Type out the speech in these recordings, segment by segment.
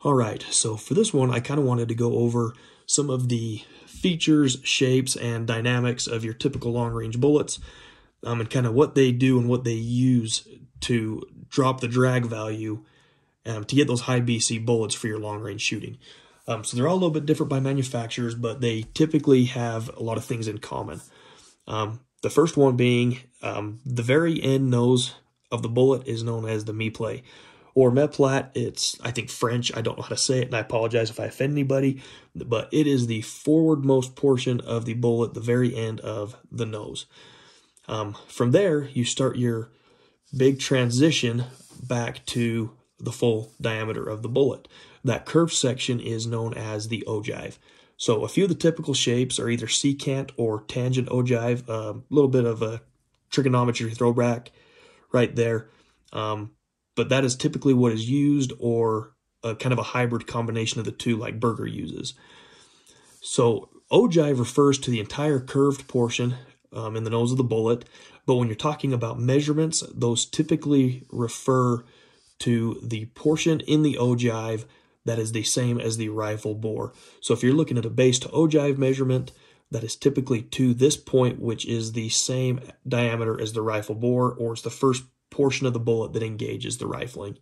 All right, so for this one, I kind of wanted to go over some of the features, shapes, and dynamics of your typical long-range bullets, and kind of what they do and what they use to drop the drag value to get those high BC bullets for your long-range shooting. So they're all a little bit different by manufacturers, but they typically have a lot of things in common. The first one being the very end nose of the bullet is known as the mi-plate, or meplat. It's, I think, French. I don't know how to say it, and I apologize if I offend anybody, but it is the forwardmost portion of the bullet, the very end of the nose. From there, you start your big transition back to the full diameter of the bullet. That curved section is known as the ogive. So a few of the typical shapes are either secant or tangent ogive, a little bit of a trigonometry throwback right there. But that is typically what is used, or a kind of a hybrid combination of the two like Berger uses. So ogive refers to the entire curved portion in the nose of the bullet, but when you're talking about measurements, those typically refer to the portion in the ogive that is the same as the rifle bore. So if you're looking at a base to ogive measurement, that is typically to this point, which is the same diameter as the rifle bore, or it's the first portion of the bullet that engages the rifling.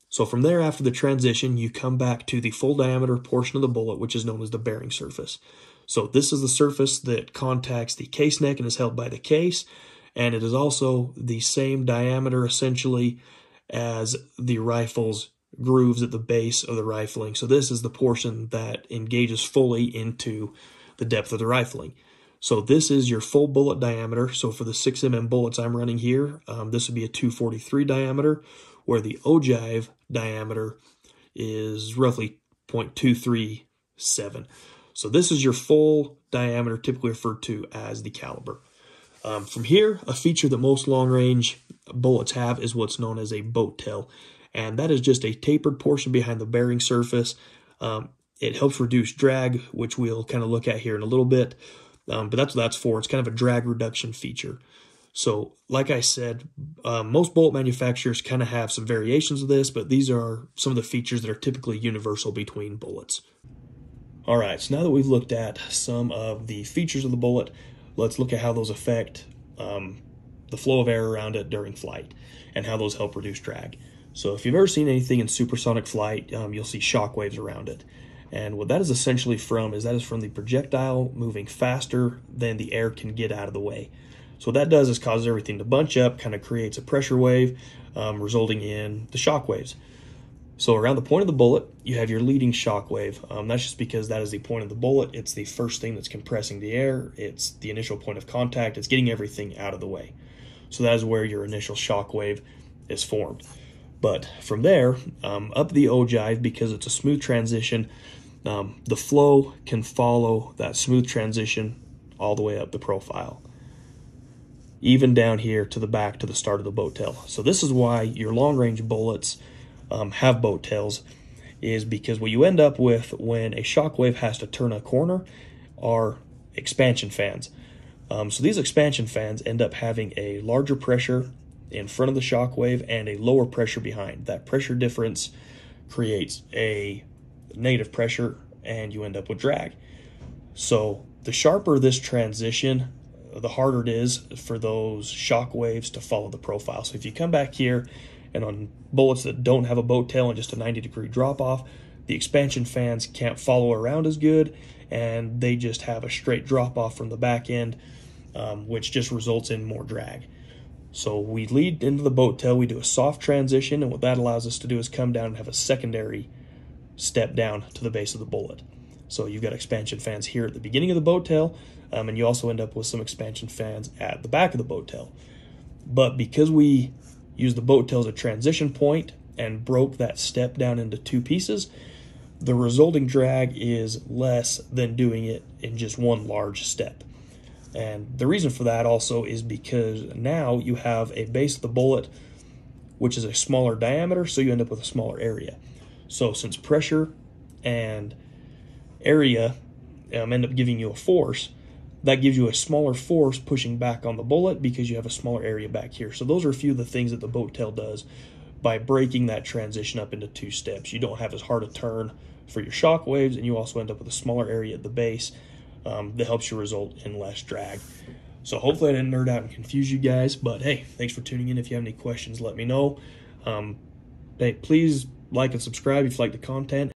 So from there, after the transition, you come back to the full diameter portion of the bullet, which is known as the bearing surface. So this is the surface that contacts the case neck and is held by the case, and it is also the same diameter essentially as the rifle's grooves at the base of the rifling. So this is the portion that engages fully into the depth of the rifling. So this is your full bullet diameter. So for the 6mm bullets I'm running here, this would be a 243 diameter, where the ogive diameter is roughly 0.237. So this is your full diameter, typically referred to as the caliber. From here, a feature that most long-range bullets have is what's known as a boat tail, and that is just a tapered portion behind the bearing surface. It helps reduce drag, which we'll kind of look at here in a little bit, but that's what that's for. It's kind of a drag reduction feature. So like I said, most bullet manufacturers kind of have some variations of this, but these are some of the features that are typically universal between bullets. All right, so now that we've looked at some of the features of the bullet, let's look at how those affect the flow of air around it during flight and how those help reduce drag. So if you've ever seen anything in supersonic flight, you'll see shock waves around it. And what that is essentially from is the projectile moving faster than the air can get out of the way. So what that does is causes everything to bunch up, kind of creates a pressure wave, resulting in the shock waves. So around the point of the bullet, you have your leading shock wave. That's just because that is the point of the bullet. It's the first thing that's compressing the air. It's the initial point of contact. It's getting everything out of the way. So that is where your initial shock wave is formed. But from there, up the ogive, because it's a smooth transition, the flow can follow that smooth transition all the way up the profile, even down here to the back to the start of the boat tail. So this is why your long-range bullets have boat tails, is because what you end up with when a shock wave has to turn a corner are expansion fans. So these expansion fans end up having a larger pressure in front of the shock wave and a lower pressure behind. That pressure difference creates a negative pressure, and you end up with drag. So the sharper this transition, the harder it is for those shock waves to follow the profile. So if you come back here, and on bullets that don't have a boat tail and just a 90-degree drop-off, the expansion fans can't follow around as good, and they just have a straight drop-off from the back end, which just results in more drag. So we lead into the boat tail, we do a soft transition, and what that allows us to do is come down and have a secondary step down to the base of the bullet. So you've got expansion fans here at the beginning of the boat tail, and you also end up with some expansion fans at the back of the boat tail. But because we use the boat tail as a transition point and broke that step down into two pieces, the resulting drag is less than doing it in just one large step. And the reason for that also is because now you have a base of the bullet which is a smaller diameter, so you end up with a smaller area. So since pressure and area end up giving you a force, that gives you a smaller force pushing back on the bullet because you have a smaller area back here. So those are a few of the things that the boat tail does. by breaking that transition up into 2 steps. You don't have as hard a turn for your shock waves, and you also end up with a smaller area at the base that helps you result in less drag. So hopefully I didn't nerd out and confuse you guys, but hey, thanks for tuning in. If you have any questions, let me know. Hey, please like and subscribe if you like the content.